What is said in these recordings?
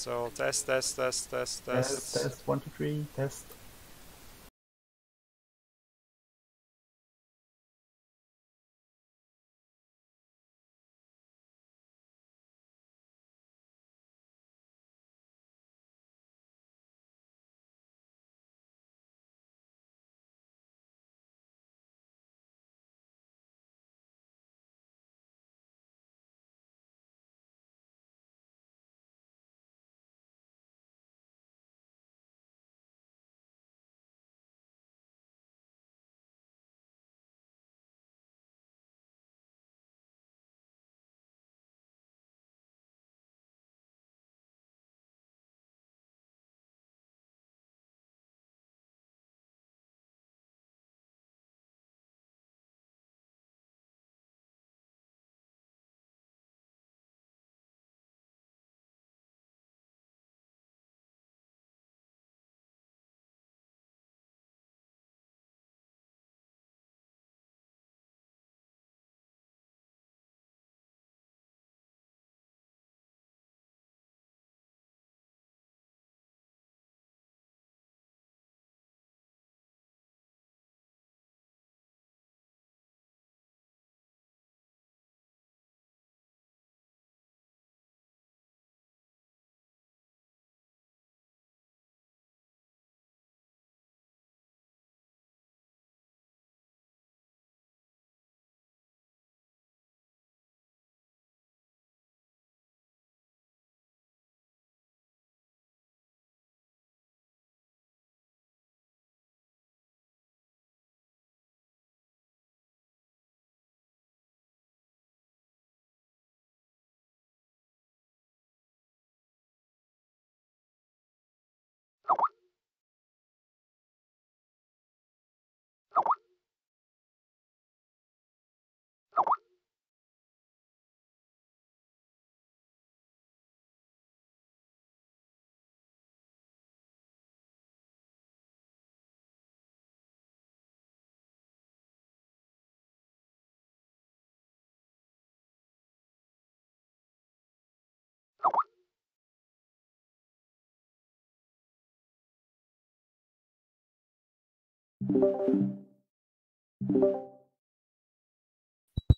So test. Test, 1, 2, 3, test.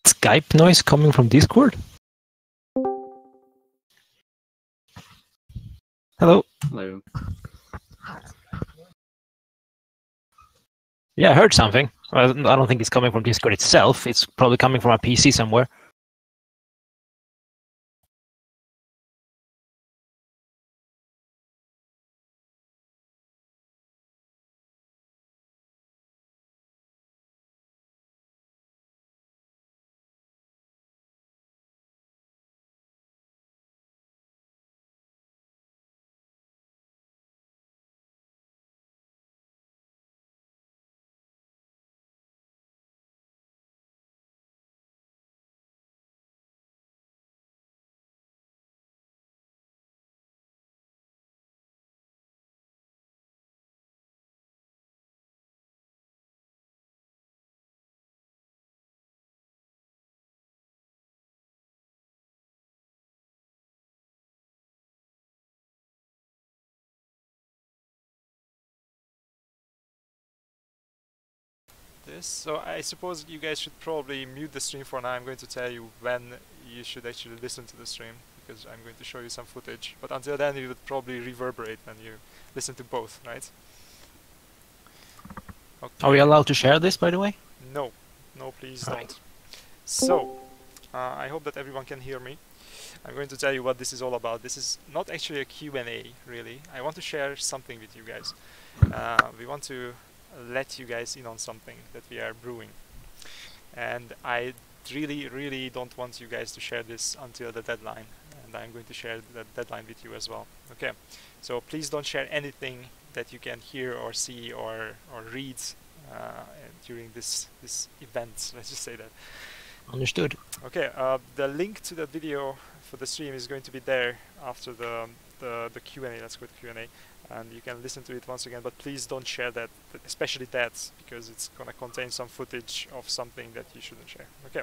Skype noise coming from Discord? Hello. Hello. Yeah, I heard something. I don't think it's coming from Discord itself. It's probably coming from a PC somewhere. So I suppose you guys should probably mute the stream for now. I'm going to tell you when you should actually listen to the stream, because I'm going to show you some footage. But until then, you would probably reverberate when you listen to both, right? Okay. Are we allowed to share this, by the way? No, please Right. don't. So, I hope that everyone can hear me. I'm going to tell you what this is all about. This is not actually a Q&A, really. I want to share something with you guys. We want to let you guys in on something that we are brewing. And I really don't want you guys to share this until the deadline. And I'm going to share the deadline with you as well. Okay, so please don't share anything that you can hear or see or read during this event. Let's just say that. Understood. Okay, the link to the video for the stream is going to be there after the Q&A. Let's go to Q&A, and you can listen to it once again. But please don't share that, especially that, because it's gonna contain some footage of something that you shouldn't share. Okay.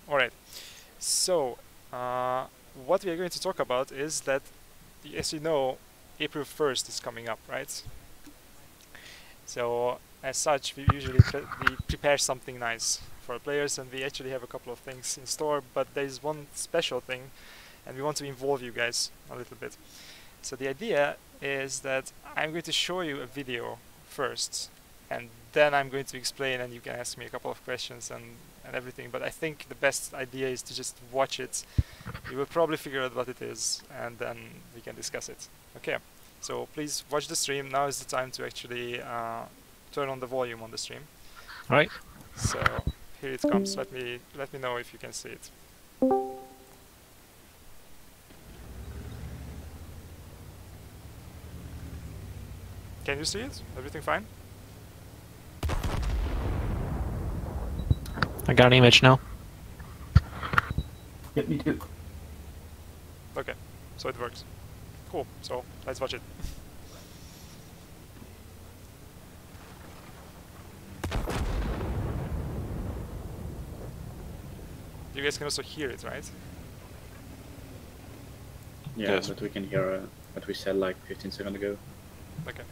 All right. So what we are going to talk about is that as you know, April 1st is coming up, right? So as such, we usually we prepare something nice for players, and we actually have a couple of things in store, but there's one special thing, and we want to involve you guys a little bit. So the idea is that I'm going to show you a video first, and then I'm going to explain, and you can ask me a couple of questions and everything. But I think the best idea is to just watch it. You will probably figure out what it is, and then we can discuss it. Okay, so please watch the stream. Now is the time to actually turn on the volume on the stream. All right. So here it comes. Let me know if you can see it. Can you see it? Everything fine? I got an image now. Yep, me too. Okay, so it works. Cool, so let's watch it. You guys can also hear it, right? Yeah, Yes. but we can hear what we said like 15 seconds ago. Okay.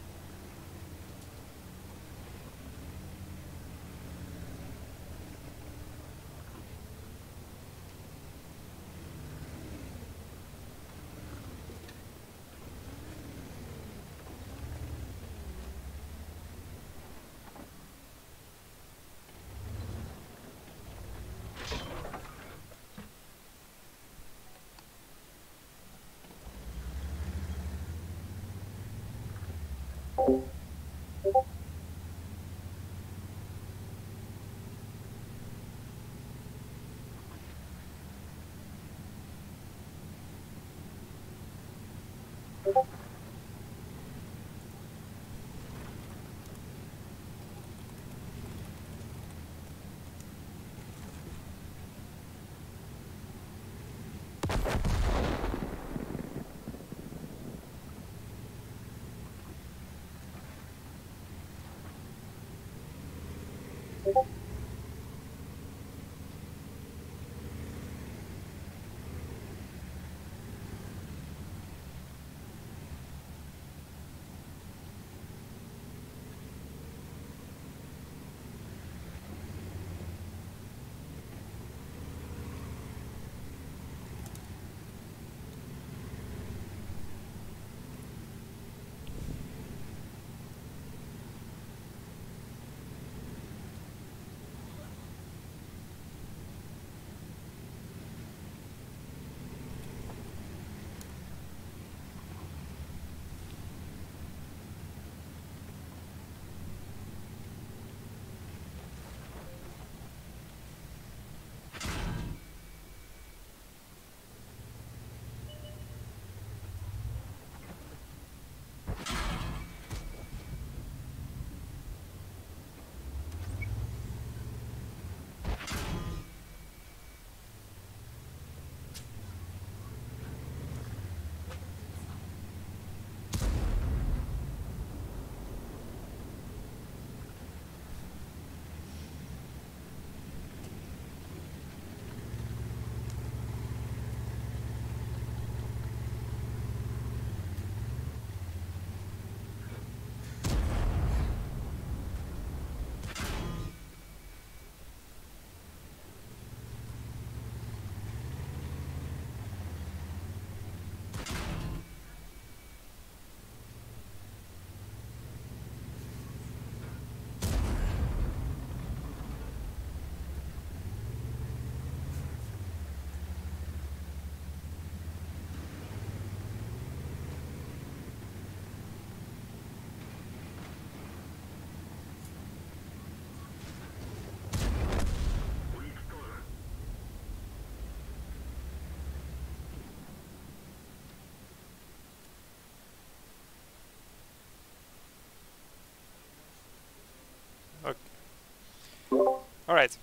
Alright,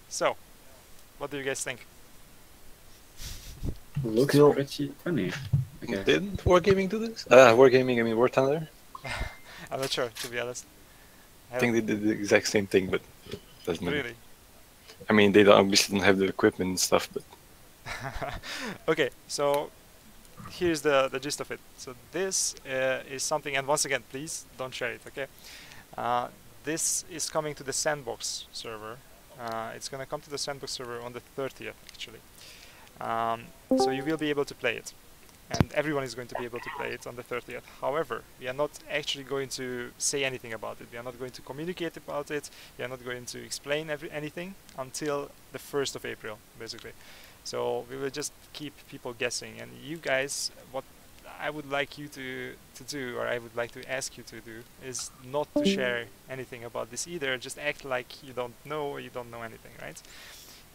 so, what do you guys think? Looks Still- pretty funny. Okay. Didn't Wargaming do this? Wargaming, I mean War Thunder. I'm not sure, to be honest. I think they did the exact same thing, but doesn't matter. Really? I mean, they obviously don't have the equipment and stuff, but Okay, so here's the gist of it. So this is something, and once again, please don't share it, okay? This is coming to the Sandbox server. It's going to come to the Sandbox server on the 30th, actually. So you will be able to play it. And everyone is going to be able to play it on the 30th. However, we are not actually going to say anything about it. We are not going to communicate about it. We are not going to explain anything until the 1st of April, basically. So we will just keep people guessing. And you guys, what I would like you to do, or I would like to ask you to do, is not to share anything about this either. Just act like you don't know or you don't know anything, right?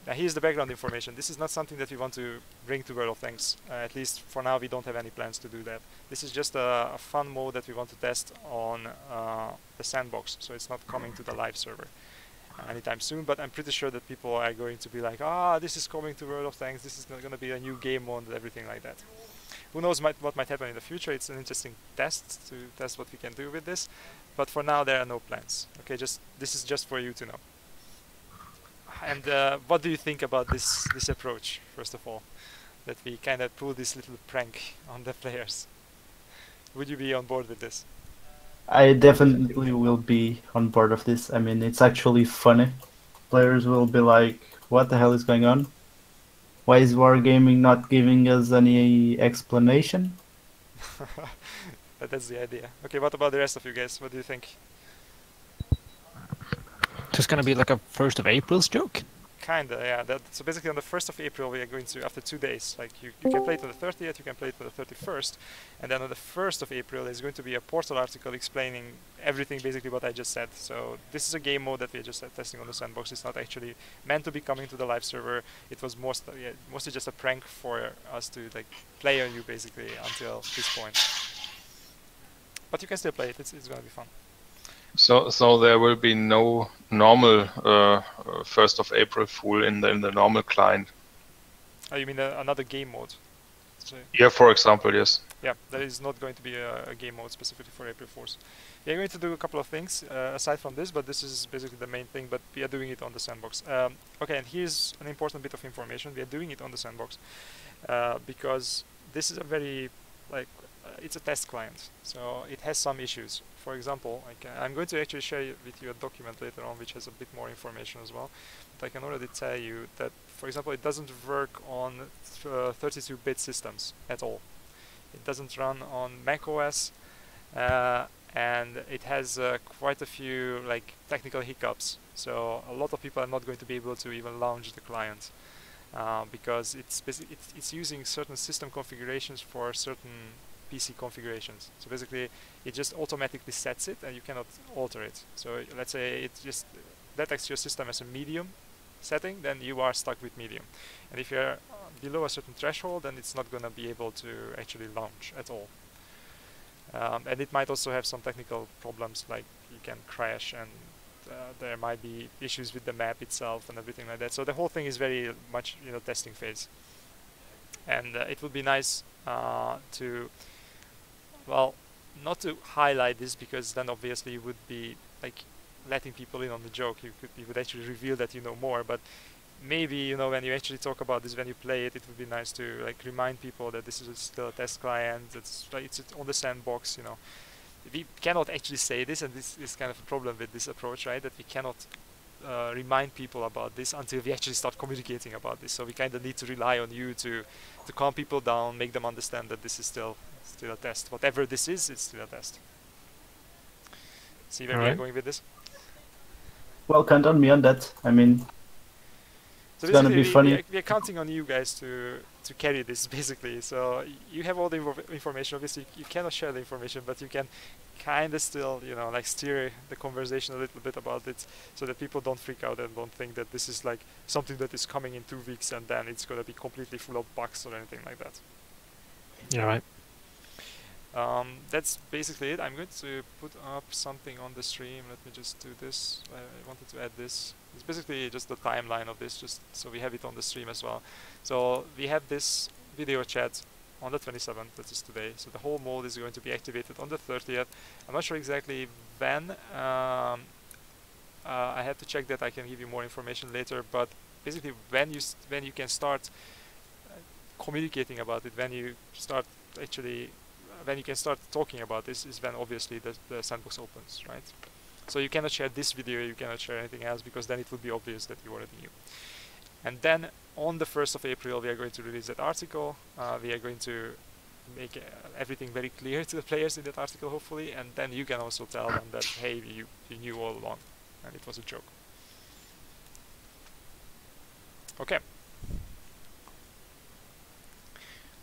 Now here's the background information. This is not something that we want to bring to World of Tanks. At least for now we don't have any plans to do that. This is just a fun mode that we want to test on the Sandbox, so it's not coming to the live server anytime soon, but I'm pretty sure that people are going to be like, this is coming to World of Tanks, this is going to be a new game mode and everything like that. Who knows what might happen in the future. It's an interesting test to test what we can do with this, but for now there are no plans. Okay, this is just for you to know. And what do you think about this approach, first of all? That we kind of pull this little prank on the players. Would you be on board with this? I definitely will be on board of this. I mean, it's actually funny. Players will be like, what the hell is going on? Why is Wargaming not giving us any explanation? That's the idea. Okay, what about the rest of you guys? What do you think? Just gonna be like a 1st of April's joke? Kinda, yeah. So basically on the 1st of April we are going to, after 2 days, like you can play it on the 30th, you can play it on the 31st, and then on the 1st of April there's going to be a portal article explaining everything, basically what I just said. So this is a game mode that we are just testing on the Sandbox. It's not actually meant to be coming to the live server. It was mostly just a prank for us to like play on you basically until this point. But you can still play it, it's going to be fun. So there will be no normal 1st of April Fool in the normal client. Oh, you mean another game mode? So Yeah, for example, yes. yeah, there is not going to be a game mode specifically for April Fools. We are going to do a couple of things aside from this, but this is basically the main thing, but we are doing it on the Sandbox. Okay, and here's an important bit of information. We are doing it on the Sandbox because this is a very, it's a test client, so it has some issues. For example, I'm going to actually share with you a document later on which has a bit more information as well. But I can already tell you that, for example, it doesn't work on 32-bit systems at all. It doesn't run on Mac OS, and it has quite a few technical hiccups. So a lot of people are not going to be able to even launch the client because it's using certain system configurations for certain PC configurations. So basically it just automatically sets it and you cannot alter it. So let's say it just detects your system as a medium setting, then you are stuck with medium. And if you're below a certain threshold, then it's not going to be able to actually launch at all. And it might also have some technical problems, like you can crash and there might be issues with the map itself and everything like that. So the whole thing is very much testing phase. And it would be nice to, well, not to highlight this, because then obviously you would be letting people in on the joke. You would actually reveal that you know more, but maybe when you actually talk about this, when you play it, it would be nice to remind people that this is still a test client. It's on the Sandbox. We cannot actually say this, and this is kind of a problem with this approach, right? That we cannot remind people about this until we actually start communicating about this. So we kind of need to rely on you to calm people down, make them understand that this is still a test. Whatever this is, it's still a test. See where we are going with this? Well, count on me on that. I mean, so it's gonna be funny. We are counting on you guys to carry this, basically. So you have all the information. Obviously, you cannot share the information, but you can kind of still, steer the conversation a little bit about it, so that people don't freak out and don't think that this is something that is coming in 2 weeks and then it's gonna be completely full of bugs or anything like that. Yeah, right. That's basically it. I'm going to put up something on the stream. Let me just do this. I wanted to add this. It's basically just the timeline of this, just so we have it on the stream as well. So we have this video chat on the 27th, that is today. So the whole mode is going to be activated on the 30th. I'm not sure exactly when. I have to check that. I can give you more information later. But basically, when you can start communicating about it, when you start actually, when you can start talking about this is when obviously the sandbox opens, right? So you cannot share this video, you cannot share anything else, because then it will be obvious that you already knew. And then on the 1st of April we are going to release that article. We are going to make everything very clear to the players in that article, hopefully, and then you can also tell them that, hey, you knew all along and it was a joke. Okay.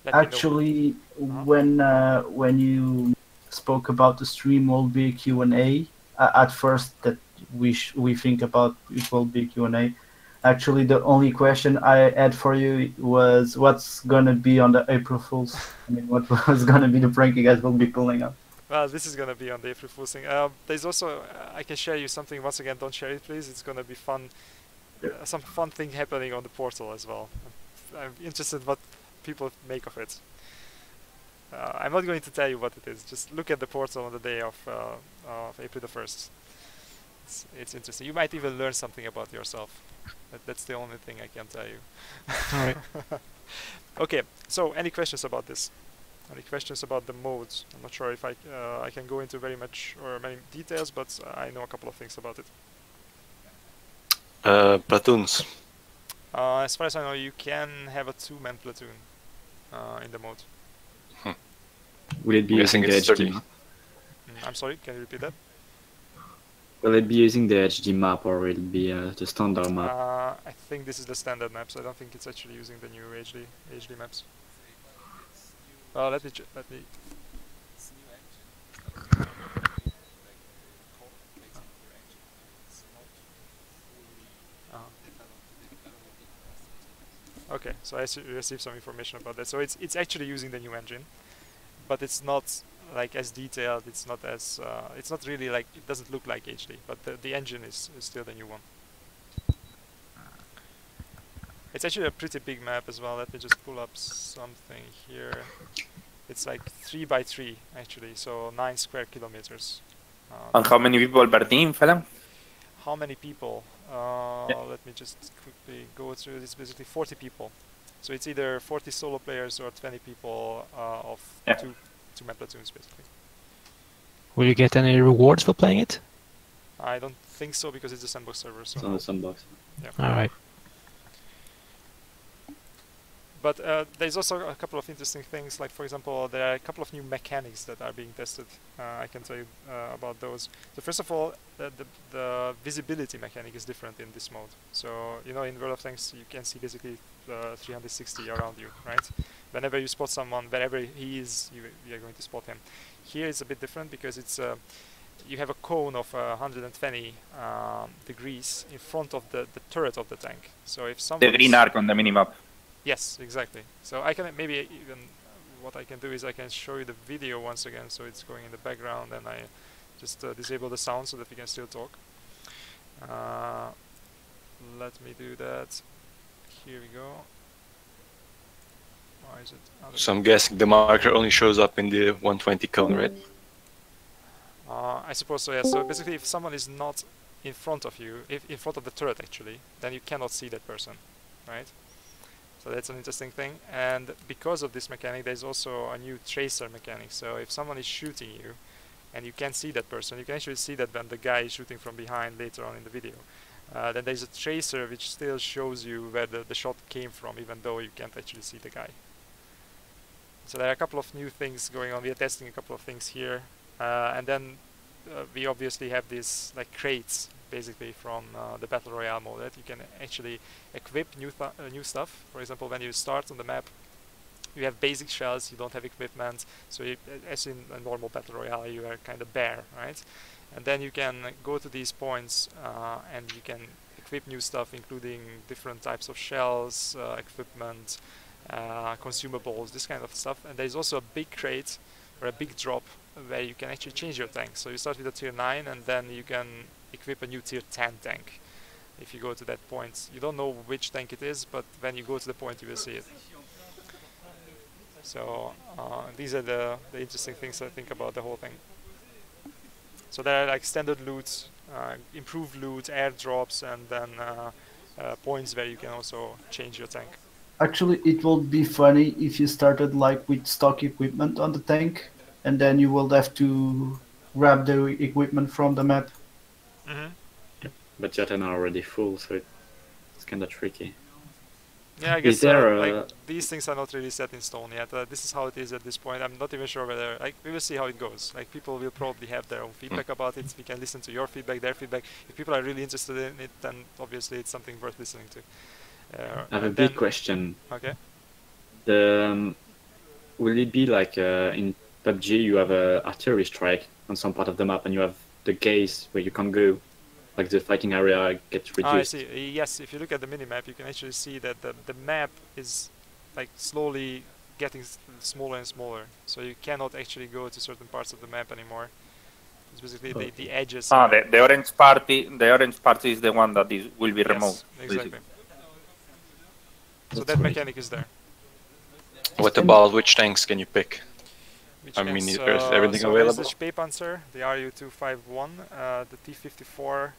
Let me know. Actually, when you spoke about the stream will be a Q&A, at first that we think about it will be Q&A. Actually, the only question I had for you was what's gonna be on the April Fools? I mean, what was gonna be the prank you guys will be pulling up? Well, this is gonna be on the April Fool's thing. There's also, I can share you something. Once again, don't share it, please. It's gonna be fun. Some fun thing happening on the portal as well. I'm interested what people make of it. I'm not going to tell you what it is. Just look at the portal on the day of April the 1st. It's interesting. You might even learn something about yourself. That's the only thing I can tell you. All right. Okay. So, any questions about this? Any questions about the modes? I'm not sure if I can go into very much or many details, but I know a couple of things about it. Platoons. As far as I know, you can have a 2-man platoon in the mode. Will it be I'm using guessing the it's 30. HD? I'm sorry, can you repeat that? Will it be using the HD map or will it be the standard map? I think this is the standard maps. I don't think it's actually using the new HD maps. Let me. Okay, so I received some information about that. So it's actually using the new engine, but it's not like as detailed. It's not as it's not really like, it doesn't look like HD, but the engine is still the new one. It's actually a pretty big map as well. Let me just pull up something here. It's like 3 by 3 actually, so 9 square kilometers. And how many people per team, Phelan? How many people? Let me just quickly go through this. Basically 40 people. So it's either 40 solo players or 20 people of two-man platoons basically. Will you get any rewards for playing it? I don't think so, because it's a sandbox server. So It's on the sandbox. yeah. All right. But there's also a couple of interesting things, like for example, there are a couple of new mechanics that are being tested. I can tell you about those. So first of all, the visibility mechanic is different in this mode. So, you know, in World of Tanks you can see basically 360 around you, right? Whenever you spot someone, wherever he is, you are going to spot him. Here it's a bit different because it's you have a cone of 120 degrees in front of the turret of the tank. So if someone The green arc on the minimap. Yes, exactly. So I can maybe even, what I can do is I can show you the video once again, so it's going in the background, and I just disable the sound so that we can still talk. Let me do that. Here we go. Why is it? So I'm guessing the marker only shows up in the 120 cone, right? I suppose so, yeah. So basically if someone is not in front of you, if in front of the turret actually, then you cannot see that person, right? So that's an interesting thing, and because of this mechanic there's also a new tracer mechanic. So if someone is shooting you and you can't see that person, you can actually see that when the guy is shooting from behind later on in the video. Then there's a tracer which still shows you where the shot came from, even though you can't actually see the guy. So there are a couple of new things going on. We are testing a couple of things here, and then we obviously have these like crates basically from the Battle Royale mode that you can actually equip new stuff. For example, when you start on the map, you have basic shells, you don't have equipment, so you, as in a normal Battle Royale, you are kind of bare, right? And then you can go to these points and you can equip new stuff, including different types of shells, equipment, consumables, this kind of stuff. And there's also a big crate or a big drop where you can actually change your tank. So you start with a tier 9 and then you can equip a new tier 10 tank. If you go to that point, you don't know which tank it is, but when you go to the point you will see it. So these are the interesting things I think about the whole thing. So there are like standard loot, improved loot, airdrops, and then points where you can also change your tank. Actually, it will be funny if you started like with stock equipment on the tank, and then you will have to grab the equipment from the map. But Jotun are already full, so it's kind of tricky. Yeah, I Is guess there like these things are not really set in stone yet. This is how it is at this point. I'm not even sure whether like we will see how it goes. Like people will probably have their own feedback about it. We can listen to your feedback, their feedback. If people are really interested in it, then obviously it's something worth listening to. I have a big question. Okay. Will it be like in PUBG you have a artillery strike on some part of the map and you have the gaze where you can't go, like the fighting area gets reduced? I see. Yes, if you look at the minimap, you can actually see that the map is like slowly getting smaller and smaller. So you cannot actually go to certain parts of the map anymore. It's basically the edges. The orange party. The orange party is the one that will be removed. Exactly. So that mechanic is there. What about which tanks can you pick? Which I mean, tanks, is there everything so available? there's the Spähpanzer, the RU-251, the T-54,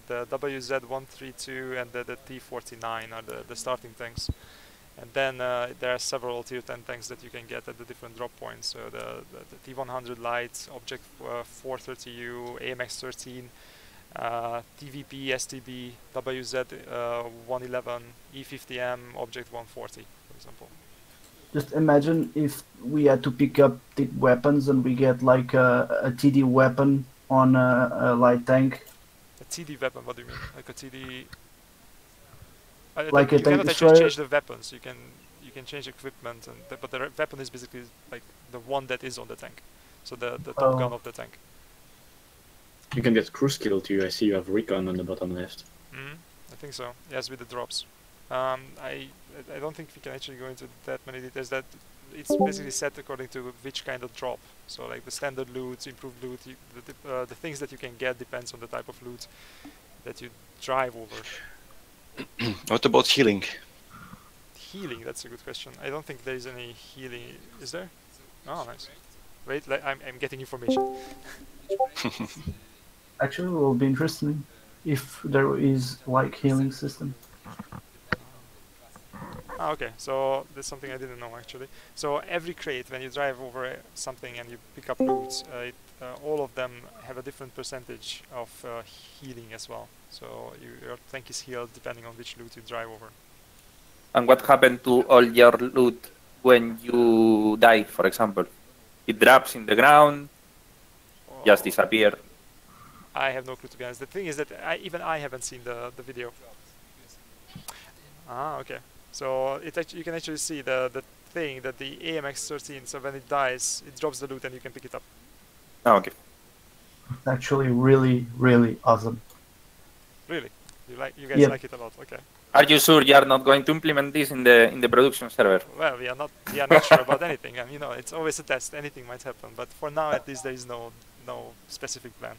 the WZ-132, and the T-49 are the starting tanks. And then there are several tier 10 tanks that you can get at the different drop points. So the T-100 Light, Object 430U, AMX-13, TVP, STB, WZ-111, E-50M, Object 140, for example. Just imagine if we had to pick up the weapons and we get like a TD weapon on a light tank. A TD weapon? What do you mean? Like a TD? Like you a tank cannot actually destroyer? change the weapons. You can change equipment, and but the weapon is basically like the one that is on the tank. So the top gun of the tank. You can get crew skill too. I see you have recon on the bottom left. I think so. Yes, with the drops. I don't think we can actually go into that many details. That it's basically set according to which kind of drop. So like the standard loot, improved loot, the things that you can get depends on the type of loot that you drive over. What about healing? Healing, that's a good question. I don't think there is any healing. Is there? Oh, nice. Wait, I'm getting information. Actually, it will be interesting if there is like healing system. Ah, okay, so that's something I didn't know actually. So every crate, when you drive over something and you pick up loot, all of them have a different percentage of healing as well. So your tank is healed depending on which loot you drive over. And what happened to all your loot when you die, for example? It drops in the ground, just disappear. I have no clue, to be honest. The thing is that even I haven't seen the video. Ah, okay. So you can actually see the thing that the AMX-13. So when it dies, it drops the loot and you can pick it up. Oh, okay. It's actually really, really awesome. Really? You guys like it a lot? Okay. Are you sure you are not going to implement this in the production server? Well, we are not sure about anything, and it's always a test. Anything might happen, but for now, at least, there is no specific plan.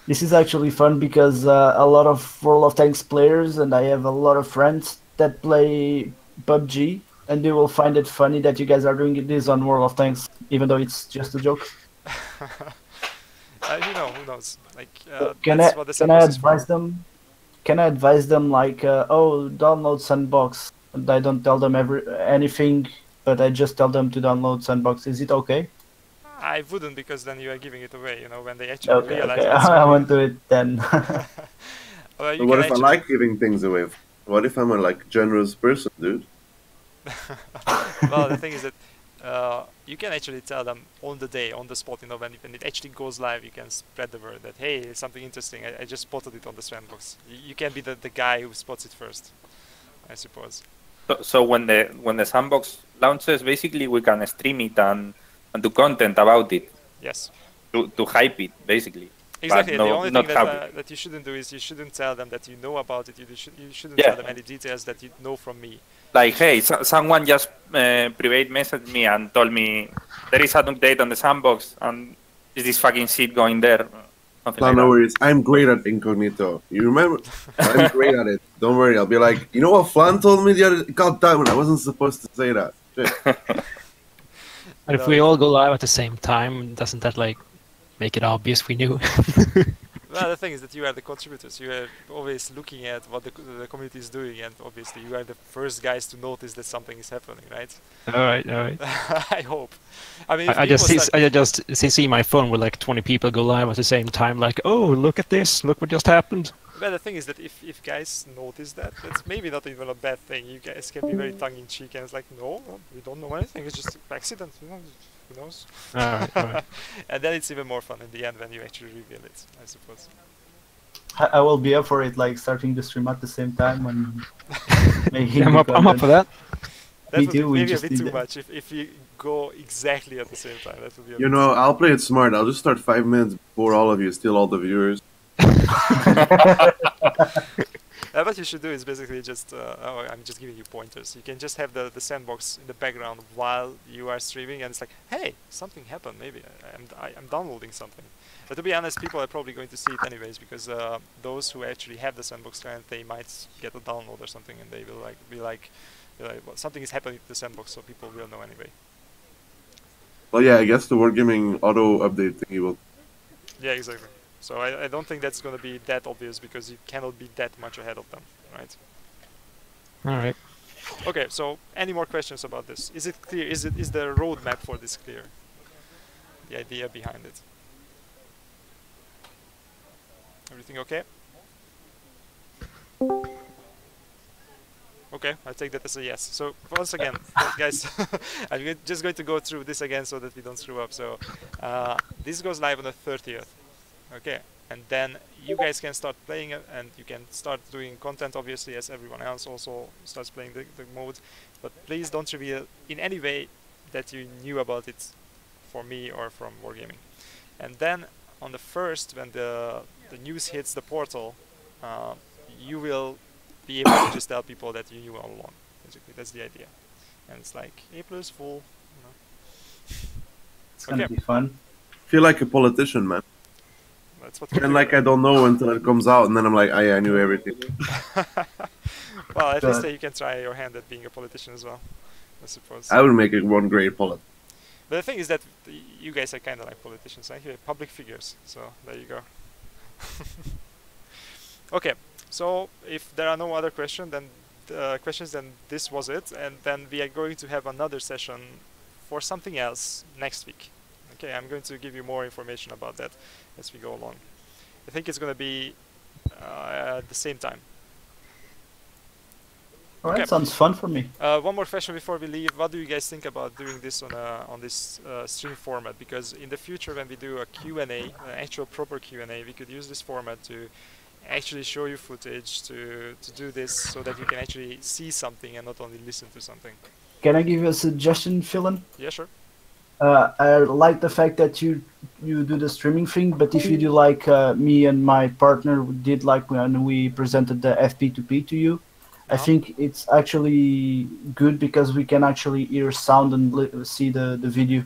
This is actually fun because a lot of World of Tanks players, and I have a lot of friends that play PUBG, and they will find it funny that you guys are doing this on World of Tanks, even though it's just a joke. Who knows? Like, can I advise them? Can I advise them like, download Sandbox? And I don't tell them anything, but I just tell them to download Sandbox. Is it okay? I wouldn't, because then you are giving it away. When they actually realize. Okay. I won't do it then. Well, what if I like giving things away? What if I'm a generous person, dude? Well, the thing is that you can actually tell them on the day, on the spot, when it actually goes live, you can spread the word that, hey, something interesting, I just spotted it on the Sandbox. You can be the guy who spots it first, I suppose. So when the Sandbox launches, basically we can stream it and do content about it. Yes. To hype it, basically. Exactly. No, the only thing that you shouldn't do is you shouldn't tell them that you know about it. You shouldn't tell them any details that you know from me. Like, hey, someone just private messaged me and told me there is an update on the Sandbox and is this fucking shit going there? No worries. I'm great at incognito. You remember? I'm great at it. Don't worry. I'll be like, you know what Flan told me the other day? God damn it, I wasn't supposed to say that. But if we all go live at the same time, doesn't that make it obvious we knew? Well, the thing is that you are the contributors. You are always looking at what the community is doing, and obviously you are the first guys to notice that something is happening, right? All right, all right. I hope. I mean, if I just people see, start- I just see my phone with like 20 people go live at the same time. Like, oh, look at this! Look what just happened. Well, the thing is that if guys notice that, that's maybe not even a bad thing. You guys can be very tongue-in-cheek and it's like, no, we don't know anything. It's just an accident. You know, who knows? All right, all right. And then it's even more fun in the end when you actually reveal it, I suppose. I will be up for it, like starting the stream at the same time and making. I'm up for that. That Me would too, be we maybe a just bit did too that. much. If you go exactly at the same time, that would be a You bit know, I'll play it smart. I'll just start 5 minutes before all of you, steal all the viewers. What you should do is basically just, I'm just giving you pointers. You can just have the sandbox in the background while you are streaming, and it's like, hey, something happened. Maybe I'm downloading something. But to be honest, people are probably going to see it anyways, because those who actually have the sandbox client, they might get a download or something, and they will be like, well, something is happening to the sandbox, so people will know anyway. Well, yeah, I guess the Wargaming auto update thingy will. Yeah, exactly. So I don't think that's going to be that obvious, because you cannot be that much ahead of them, right? All right. Okay, so any more questions about this? Is it clear? Is the roadmap for this clear? The idea behind it. Everything okay? Okay, I take that as a yes. So once again, guys, I'm just going to go through this again so that we don't screw up. So this goes live on the 30th. Okay, and then you guys can start playing it, and you can start doing content, obviously, as everyone else also starts playing the mode. But please don't reveal in any way that you knew about it for me or from Wargaming. And then on the 1st, when the news hits the portal, you will be able to just tell people that you knew all along. Basically, that's the idea. And it's like, April is full. You know. It's gonna Okay. be fun. Feel like a politician, man. That's what. And like I don't know until it comes out, and then I'm like, oh, yeah, I knew everything. Well, at least But- you can try your hand at being a politician as well, I suppose. I would make it one great polit. But the thing is that you guys are kind of like politicians, right? You're public figures, so there you go. Okay, so if there are no other questions, then this was it, and then we are going to have another session for something else next week. Okay, I'm going to give you more information about that as we go along. I think it's going to be at the same time. Alright, Okay. sounds fun for me. One more question before we leave. What do you guys think about doing this on this stream format? Because in the future, when we do a Q&A, an actual proper Q&A, we could use this format to actually show you footage, to do this so that you can actually see something and not only listen to something. Can I give you a suggestion, Philin? Yeah, sure. I like the fact that you do the streaming thing, but if you do like me and my partner did, like when we presented the FP2P to you, I think it's actually good because we can actually hear sound and see the video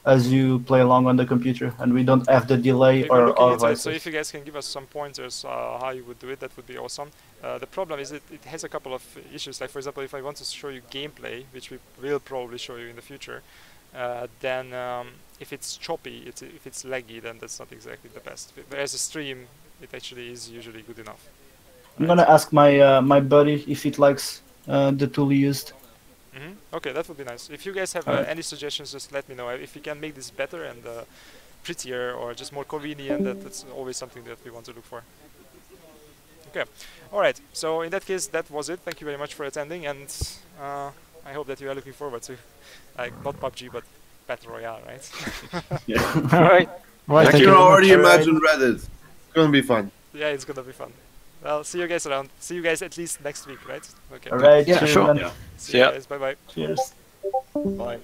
as you play along on the computer, and we don't have the delay We were or looking into it, voices. so if you guys can give us some pointers how you would do it, that would be awesome. The problem is it has a couple of issues. Like for example, if I want to show you gameplay, which we will probably show you in the future, then if it's choppy, if it's laggy, then that's not exactly the best. Whereas a stream, it actually is usually good enough. I'm gonna ask my my buddy if it likes the tool he used. Okay, that would be nice. If you guys have Alright. any suggestions, just let me know. If we can make this better and prettier or just more convenient, that's always something that we want to look for. Okay, alright, so in that case, that was it. Thank you very much for attending, and I hope that you are looking forward to, like, not PUBG, but Battle Royale, right? All right. Well, I thank can you. already Alright. imagine Reddit. It's gonna be fun. Yeah, it's gonna be fun. Well, see you guys around. See you guys at least next week, right? Okay. Alright, Yeah, cheers, sure. man. Yeah. See you Yeah. guys. Bye bye. Cheers. Bye.